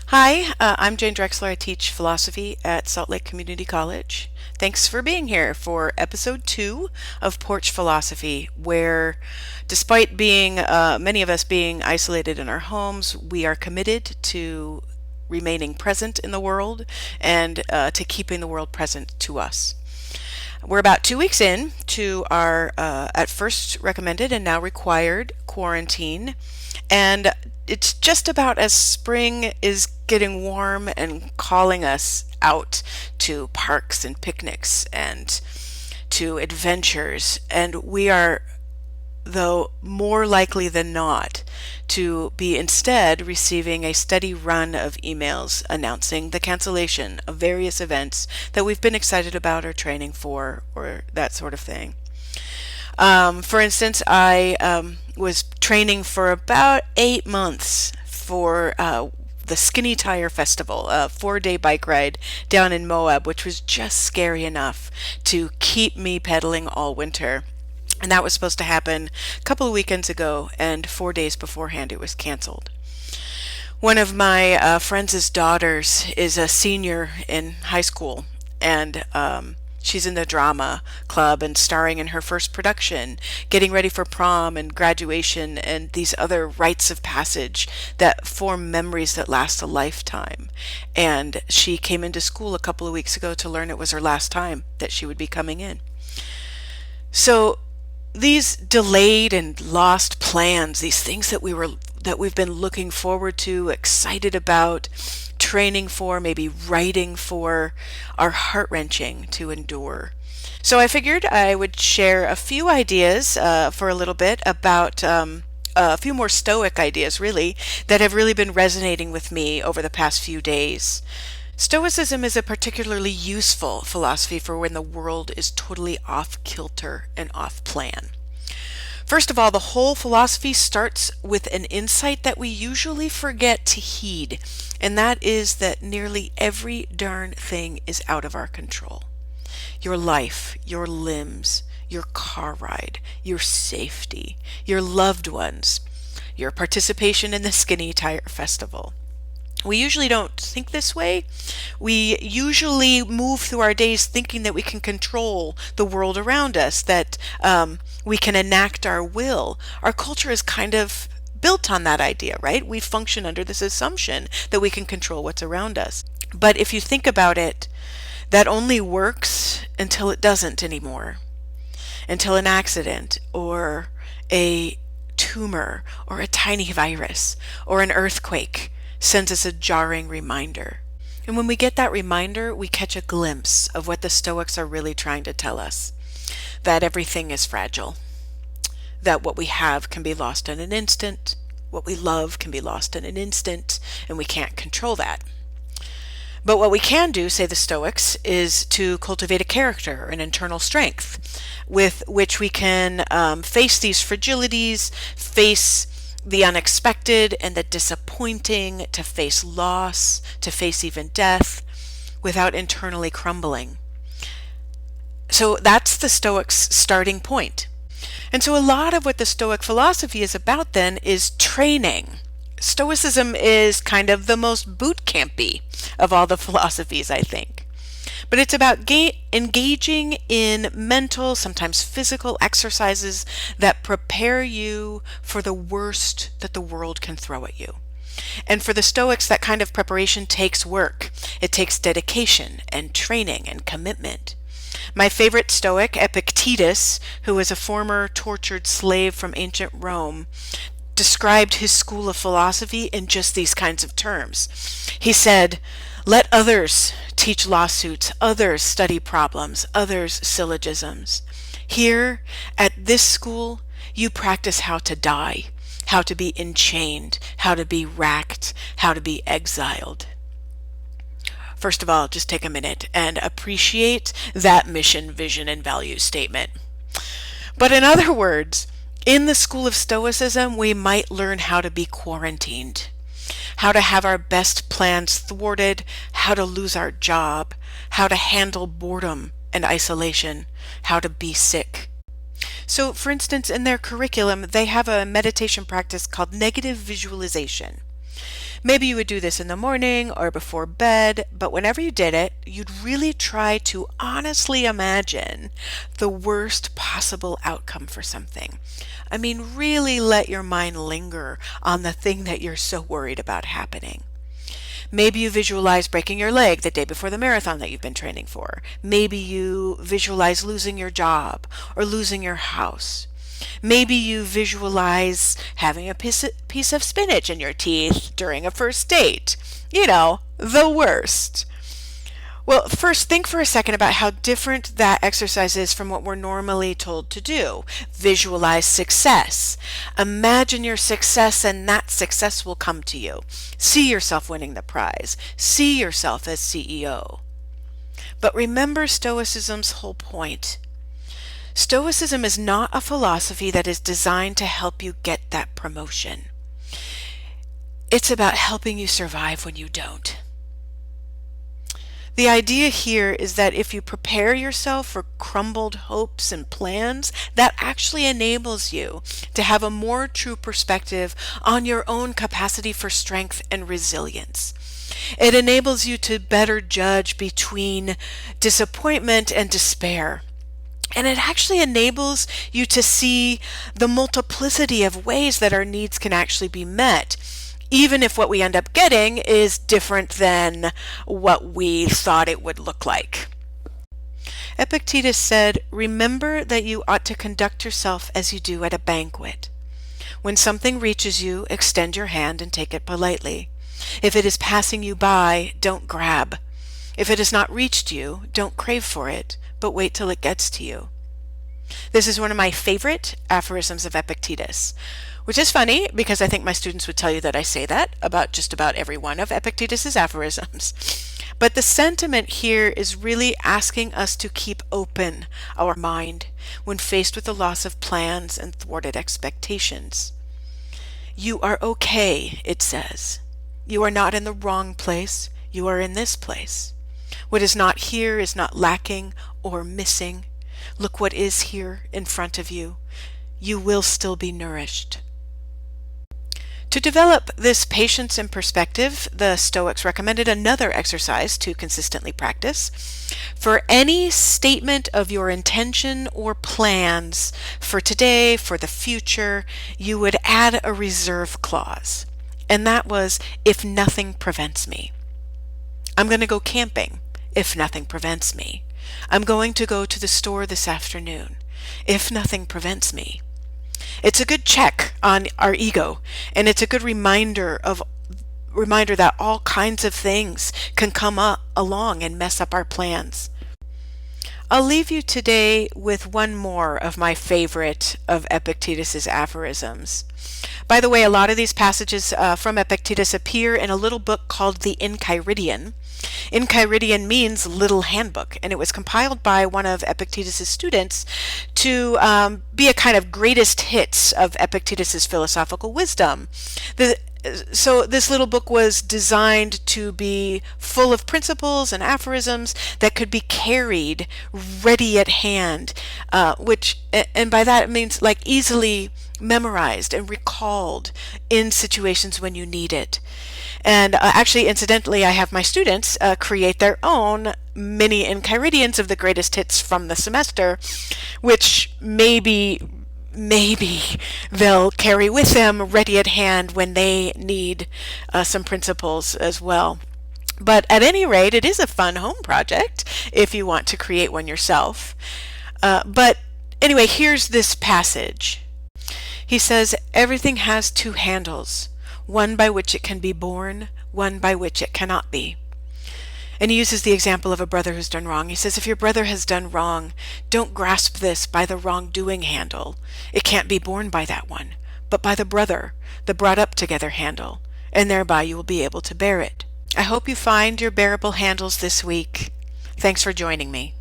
Hi, I'm Jane Drexler. I teach philosophy at Salt Lake Community College. Thanks for being here for episode 2 of Porch Philosophy, where despite being many of us being isolated in our homes, we are committed to remaining present in the world and to keeping the world present to us. We're about 2 weeks in to our at first recommended and now required quarantine. And it's just about as spring is getting warm and calling us out to parks and picnics and to adventures. And we are, though, more likely than not to be instead receiving a steady run of emails announcing the cancellation of various events that we've been excited about or training for or that sort of thing. For instance, I was training for about 8 months for the Skinny Tire Festival, a 4-day bike ride down in Moab, which was just scary enough to keep me pedaling all winter. And that was supposed to happen a couple of weekends ago, and 4 days beforehand it was canceled. One of my friends' daughters is a senior in high school, and she's in the drama club and starring in her first production, getting ready for prom and graduation and these other rites of passage that form memories that last a lifetime. And she came into school a couple of weeks ago to learn it was her last time that she would be coming in. So these delayed and lost plans, these things that we've been looking forward to, excited about, training for, maybe writing for, are heart-wrenching to endure. So I figured I would share a few ideas for a little bit about a few more Stoic ideas, really, that have really been resonating with me over the past few days. Stoicism is a particularly useful philosophy for when the world is totally off kilter and off plan. First of all, the whole philosophy starts with an insight that we usually forget to heed, and that is that nearly every darn thing is out of our control. Your life, your limbs, your car ride, your safety, your loved ones, your participation in the Skinny Tire Festival. We usually don't think this way. We usually move through our days thinking that we can control the world around us, that we can enact our will. Our culture is kind of built on that idea, right? We function under this assumption that we can control what's around us. But if you think about it, that only works until it doesn't anymore, until an accident or a tumor or a tiny virus or an earthquake sends us a jarring reminder. And when we get that reminder, we catch a glimpse of what the Stoics are really trying to tell us, that everything is fragile, that what we have can be lost in an instant, what we love can be lost in an instant, and we can't control that. But what we can do, say the Stoics, is to cultivate a character, an internal strength, with which we can face these fragilities, face the unexpected and the disappointing, to face loss, to face even death, without internally crumbling. So that's the Stoics' starting point. And so a lot of what the Stoic philosophy is about then is training. Stoicism is kind of the most boot campy of all the philosophies, I think. But it's about engaging in mental, sometimes physical exercises that prepare you for the worst that the world can throw at you. And for the Stoics, that kind of preparation takes work. It takes dedication and training and commitment. My favorite Stoic, Epictetus, who was a former tortured slave from ancient Rome, described his school of philosophy in just these kinds of terms. He said, "Let others teach lawsuits, others study problems, others syllogisms. Here, at this school, you practice how to die, how to be enchained, how to be racked, how to be exiled." First of all, just take a minute and appreciate that mission, vision, and value statement. But in other words, in the school of Stoicism, we might learn how to be quarantined, how to have our best plans thwarted, how to lose our job, how to handle boredom and isolation, how to be sick. So, for instance, in their curriculum, they have a meditation practice called negative visualization. Maybe you would do this in the morning or before bed, but whenever you did it, you'd really try to honestly imagine the worst possible outcome for something. I mean, really let your mind linger on the thing that you're so worried about happening. Maybe you visualize breaking your leg the day before the marathon that you've been training for. Maybe you visualize losing your job or losing your house. Maybe you visualize having a piece of spinach in your teeth during a first date. You know, the worst. Well, first, think for a second about how different that exercise is from what we're normally told to do. Visualize success. Imagine your success, and that success will come to you. See yourself winning the prize. See yourself as CEO. But remember Stoicism's whole point. Stoicism is not a philosophy that is designed to help you get that promotion. It's about helping you survive when you don't. The idea here is that if you prepare yourself for crumbled hopes and plans, that actually enables you to have a more true perspective on your own capacity for strength and resilience. It enables you to better judge between disappointment and despair. And it actually enables you to see the multiplicity of ways that our needs can actually be met, even if what we end up getting is different than what we thought it would look like. Epictetus said, "Remember that you ought to conduct yourself as you do at a banquet. When something reaches you, extend your hand and take it politely. If it is passing you by, don't grab. If it has not reached you, don't crave for it, but wait till it gets to you." This is one of my favorite aphorisms of Epictetus, which is funny because I think my students would tell you that I say that about just about every one of Epictetus's aphorisms. But the sentiment here is really asking us to keep open our mind when faced with the loss of plans and thwarted expectations. You are okay, it says. You are not in the wrong place. You are in this place. What is not here is not lacking or missing. Look what is here in front of you. You will still be nourished. To develop this patience and perspective, the Stoics recommended another exercise to consistently practice. For any statement of your intention or plans for today, for the future, you would add a reserve clause. And that was, if nothing prevents me. I'm going to go camping if nothing prevents me. I'm going to go to the store this afternoon if nothing prevents me. It's a good check on our ego, and it's a good reminder that all kinds of things can come along and mess up our plans. I'll leave you today with one more of my favorite of Epictetus's aphorisms. By the way, a lot of these passages from Epictetus appear in a little book called the Enchiridion. Enchiridion means little handbook, and it was compiled by one of Epictetus's students to be a kind of greatest hits of Epictetus's philosophical wisdom. So this little book was designed to be full of principles and aphorisms that could be carried ready at hand, and by that it means like easily memorized and recalled in situations when you need it. And actually, incidentally, I have my students create their own mini Enchiridions of the greatest hits from the semester, which maybe they'll carry with them ready at hand when they need some principles as well. But at any rate, it is a fun home project if you want to create one yourself. But anyway, here's this passage. He says, "Everything has two handles, one by which it can be borne, one by which it cannot be." And he uses the example of a brother who's done wrong. He says, if your brother has done wrong, don't grasp this by the wrongdoing handle. It can't be borne by that one, but by the brother, the brought up together handle, and thereby you will be able to bear it. I hope you find your bearable handles this week. Thanks for joining me.